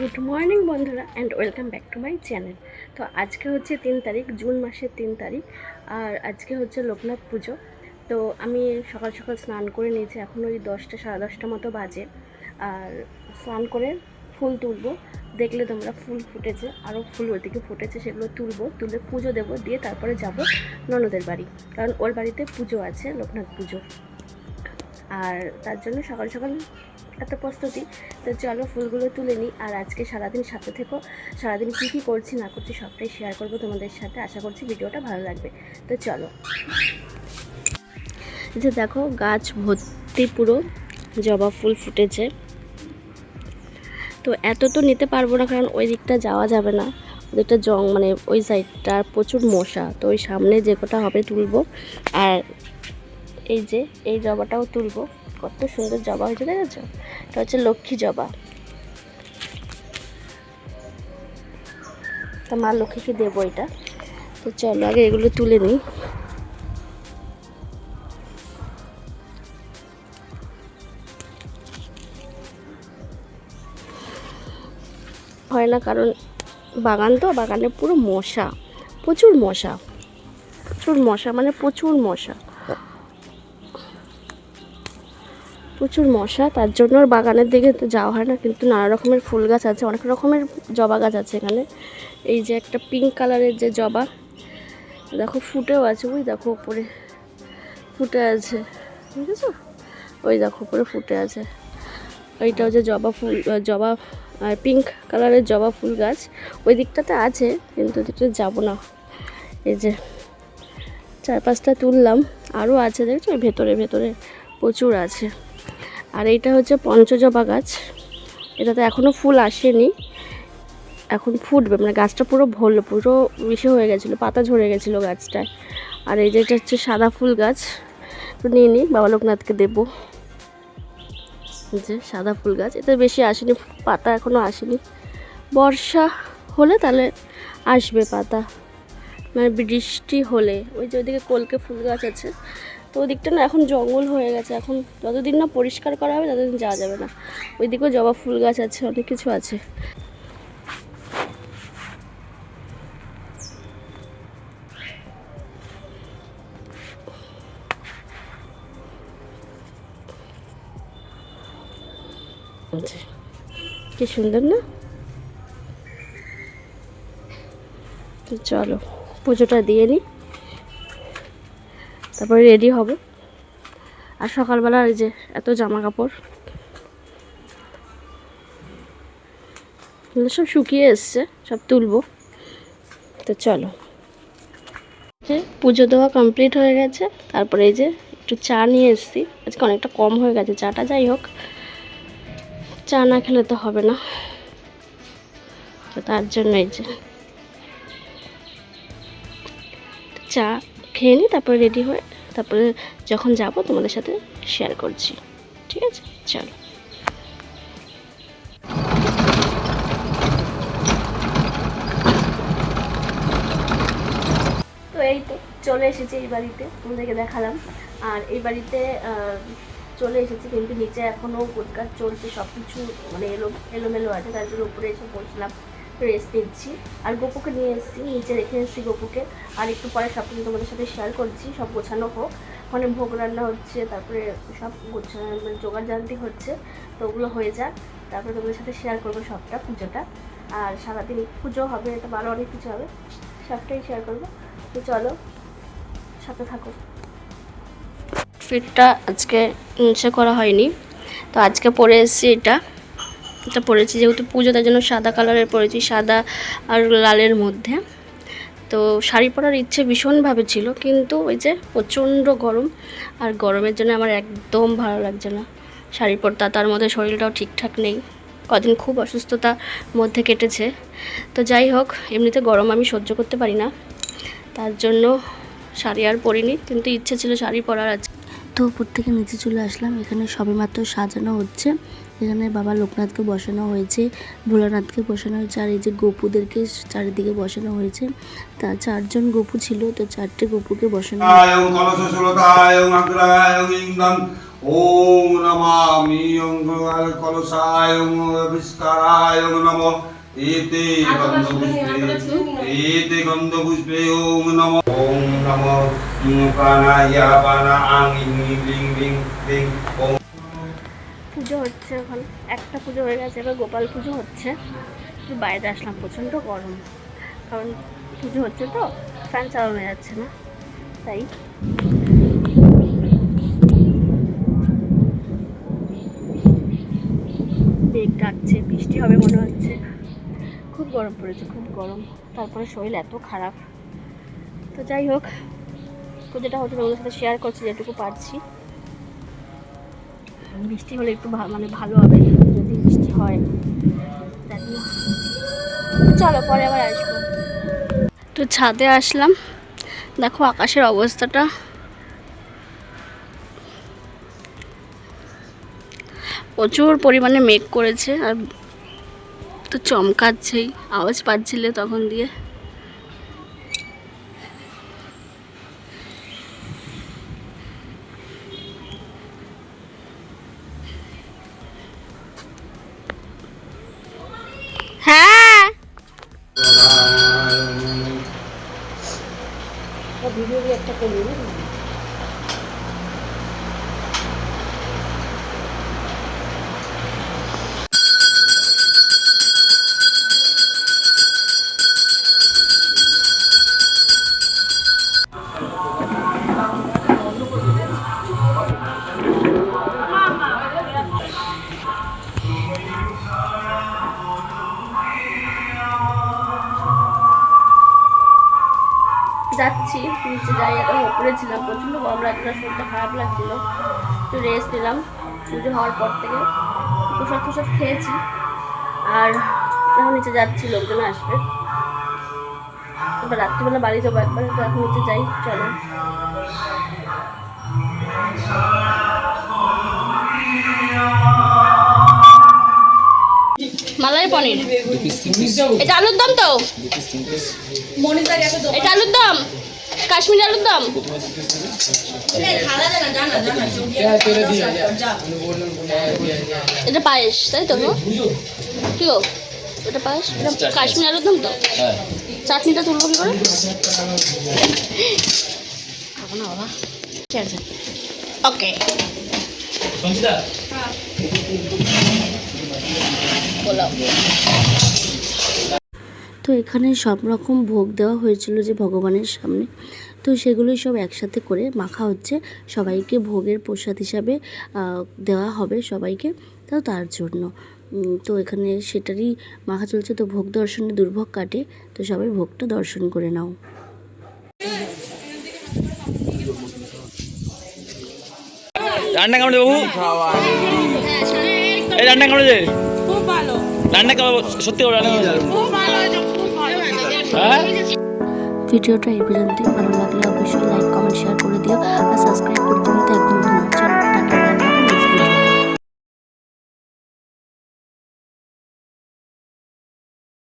Good morning বন্ধুরা and welcome back to my channel. তো আজকে হচ্ছে 3 তারিখ, জুন মাসের 3 তারিখ, আর আজকে হচ্ছে লোকনাথ পুজো। তো আমি সকাল সকাল স্নান করে নিয়েছি, এখন ওই 10টা সাড়ে 10টা মতো বাজে। আর স্নান করে ফুল তুলবো, দেখলে তোমরা ফুল ফুটেছে, আরও ফুল ওইদিকে ফুটেছে, সেগুলো তুলে পুজো দেবো, দিয়ে তারপরে যাব ননদের বাড়ি, কারণ ওর বাড়িতে পুজো আছে, লোকনাথ পুজো। আর তার জন্য সকাল সকাল এত প্রস্তুতি। তো চলো ফুলগুলো তুলে নিই, আর আজকে সারাদিন সাথে থেকো, সারাদিন কী কী করছি না করছি সবটাই শেয়ার করবো তোমাদের সাথে। আশা করছি ভিডিওটা ভালো লাগবে। তো চলো, যে দেখো গাছ ভর্তি পুরো জবা ফুল ফুটেছে। তো এত তো নিতে পারবো না, কারণ ওই দিকটা যাওয়া যাবে না, ওদিকটা মানে ওই সাইডটা প্রচুর মশা। তো ওই সামনে যে কটা হবে তুলবো। আর এই যে এই জবাটাও তুলবো, কত সুন্দর জবা হয়েছে দেখেছো? এটা হচ্ছে লক্ষ্মী জবা। তা মা লক্ষ্মীকে দেবো এটা। তো চলো আগে এগুলো তুলে নিই। হয় না, কারণ বাগান তো, বাগানে পুরো মশা, প্রচুর মশা, প্রচুর মশা, মানে প্রচুর মশা, প্রচুর মশা। তার জন্য আর বাগানের দিকে তো যাওয়া হয় না। কিন্তু নানা রকমের ফুল গাছ আছে, অনেক রকমের জবা গাছ আছে এখানে। এই যে একটা পিঙ্ক কালারের যে জবা, দেখো ফুটেও আছে, ওই দেখো উপরে ফুটে আছে, বুঝেছো? ওই দেখো উপরে ফুটে আছে। ওইটা হচ্ছে জবা ফুল, জবা পিঙ্ক কালারের জবা ফুল গাছ। ওই দিকটাতে আছে, কিন্তু ওদিকটা যাবো না। এই যে 4-5টা তুললাম, আরও আছে দেখছো ভেতরে ভেতরে প্রচুর আছে। আর এইটা হচ্ছে পঞ্চজবা গাছ, এটাতে এখনও ফুল আসেনি, এখন ফুটবে, মানে গাছটা পুরো পুরো বিষে হয়ে গেছিলো, পাতা ঝরে গেছিলো গাছটায়। আর এই যে এটা হচ্ছে সাদা ফুল গাছ, একটু নিয়ে নিই, বাবা লোকনাথকে দেবো। যে সাদা ফুল গাছ, এতে বেশি আসেনি, পাতা এখনও আসেনি, বর্ষা হলে তাহলে আসবে পাতা, মানে বৃষ্টি হলে। ওই যে ওইদিকে কলকে ফুল গাছ আছে, তো ওই দিকটা না এখন জঙ্গল হয়ে গেছে, এখন যতদিন না পরিষ্কার করা হবে ততদিন যাওয়া যাবে না। ওইদিকেও জবা ফুল গাছ আছে, অনেক কিছু আছে। কি সুন্দর না? তো চলো পুজোটা দিয়ে নিই, তারপরে রেডি হব। আর সকালবেলা এই যে এত জামা কাপড় সব শুকিয়ে এসছে, সব তুলবো। তো চলো, যে পুজো দেওয়া কমপ্লিট হয়ে গেছে, তারপরে এই যে একটু চা নিয়ে এসেছি, আজকে অনেকটা কম হয়ে গেছে চাটা, যাই হোক চা না খেলে তো হবে না। তো তার জন্য এই যে চা খেয়ে নিই, তারপরে রেডি হয়ে তারপরে যখন যাব তোমাদের সাথে শেয়ার করছি, ঠিক আছে? চলো। তো এই তো চলে এসেছি এই বাড়িতে, তোমাদেরকে দেখালাম। আর এই বাড়িতে চলে এসেছি, কিন্তু নিচে এখনও গোছগাছ চলছে, সব কিছু মানে এলোমেলো আছে, তার জন্য উপরে এসে বসলাম, রেস্ট নিচ্ছি। আর গপুকে নিয়ে এসেছি, নিচে রেখে এসেছি গপুকে। আর একটু পরে সব কিছু তোমাদের সাথে শেয়ার করছি, সব গোছানো হোক, ওখানে ভোগ রান্না হচ্ছে, তারপরে সব মানে জোগাড় জানতি হচ্ছে, তো ওগুলো হয়ে যাক, তারপরে তোমাদের সাথে শেয়ার করবো সবটা পুজোটা। আর সারাদিন পুজো হবে, এটা ভালো অনেক কিছু হবে, সবটাই শেয়ার করবো। তো চলো সাথে থাকো। ফিটটা আজকে সে করা হয়নি, তো আজকে পরে এসেছি এটা পরেছি, যেহেতু পুজো তার জন্য সাদা কালারের পরেছি, সাদা আর লালের মধ্যে। তো শাড়ি পরার ইচ্ছে ভীষণভাবে ছিল, কিন্তু ওই যে প্রচণ্ড গরম, আর গরমের জন্য আমার একদম ভালো লাগছে না শাড়ি পরতে। তার মধ্যে শরীরটাও ঠিকঠাক নেই, কদিন খুব অসুস্থতার মধ্যে কেটেছে। তো যাই হোক, এমনিতে গরম আমি সহ্য করতে পারি না, তার জন্য শাড়ি আর পরিনি, কিন্তু ইচ্ছে ছিল শাড়ি পরার আছে। তো উপর থেকে নিচে চলে আসলাম, এখানে সবেমাত্র সাজানো হচ্ছে। এখানে বাবা লোকনাথকে বসানো হয়েছে, ভোলানাথকে বসানো হয়েছে, আর এই যে গোপুদেরকে চারিদিকে বসানো হয়েছে। তা 4জন গোপু ছিল, তো 4টে গোপুকে বসানো ওম নমামি অঙ্গল কলসায় ওম বিষ্কারায় নমঃ এতে গন্ধ পুষ্পে ওম নমঃ প্রাণায়া প্রাণা আং ইং লিং লিং লিং ওম। পুজো হচ্ছে এখন, একটা পুজো হয়ে গেছে, এবার গোপাল পুজো হচ্ছে। একটু বাইরে আসলাম, প্রচণ্ড গরম, কারণ পুজো হচ্ছে তো ফ্যান চালানো যাচ্ছে না, তাই মেঘ ডাকছে, বৃষ্টি হবে মনে হচ্ছে। খুব গরম পড়েছে, খুব গরম। তারপরে শরীর এত খারাপ। তো যাই হোক, পুজোটা হচ্ছে ওদের সাথে শেয়ার করছি যেটুকু পারছি। বৃষ্টি হলে একটু মানে ভালো হবে, যদি বৃষ্টি হয়। জানি না, চলো পরে আবার আসবো। তো ছাদে আসলাম, দেখো আকাশের অবস্থাটা। প্রচুর পরিমাণে মেঘ করেছে, আর তো চমকাচ্ছেই, আওয়াজ পাচ্ছিলে তখন দিয়ে। হ্যাঁ ভিডিও একটা করি। যাচ্ছি নিচে, যাই, এখন উপরে ছিলাম, প্রচণ্ড গরম লাগছিল, শরীরটা খারাপ লাগছিল, একটু রেস্ট নিলাম পুজো হওয়ার পর থেকে। প্রসাদ টসাদ খেয়েছি, আর এখন নিচে যাচ্ছি, লোকজন আসবে, এবার রাত্রিবেলা বাড়ি যাবো একবারে। তো এখন নিচে যাই, চলো। মালাই পনির, এটা আলুর দম তো, এটা আলুর দম, কাশ্মীরি আলুর দম। এটা পায়েস, তাই তো কি গো? এটা পায়েস, এটা কাশ্মীরি আলুর দম তো। চাটনিটা তুলবো কি করে? খাবো না বাবা, ঠিক আছে, ওকে। তো এখানে সব রকম ভোগ দেওয়া হয়েছিল যে ভগবানের সামনে, তো সেগুলোই সব একসাথে করে মাখা হচ্ছে, সবাইকে ভোগের প্রসাদ হিসাবে দেওয়া হবে সবাইকে। তো তার জন্য তো এখানে সেটারই মাখা চলছে। তো ভোগ দর্শনে দুর্ভোগ কাটে, তো সবাই ভোগটা দর্শন করে নাও। রান্না কেমন বাবু? এই রান্না কেমন? খুব ভালো রান্না, সত্যি রান্না খুব ভালো। ভিডিওটা এই পর্যন্তই। ভালো লাগলে অবশ্যই লাইক, কমেন্ট, শেয়ার করে দিও, আর সাবস্ক্রাইব করতে কিন্তু একদম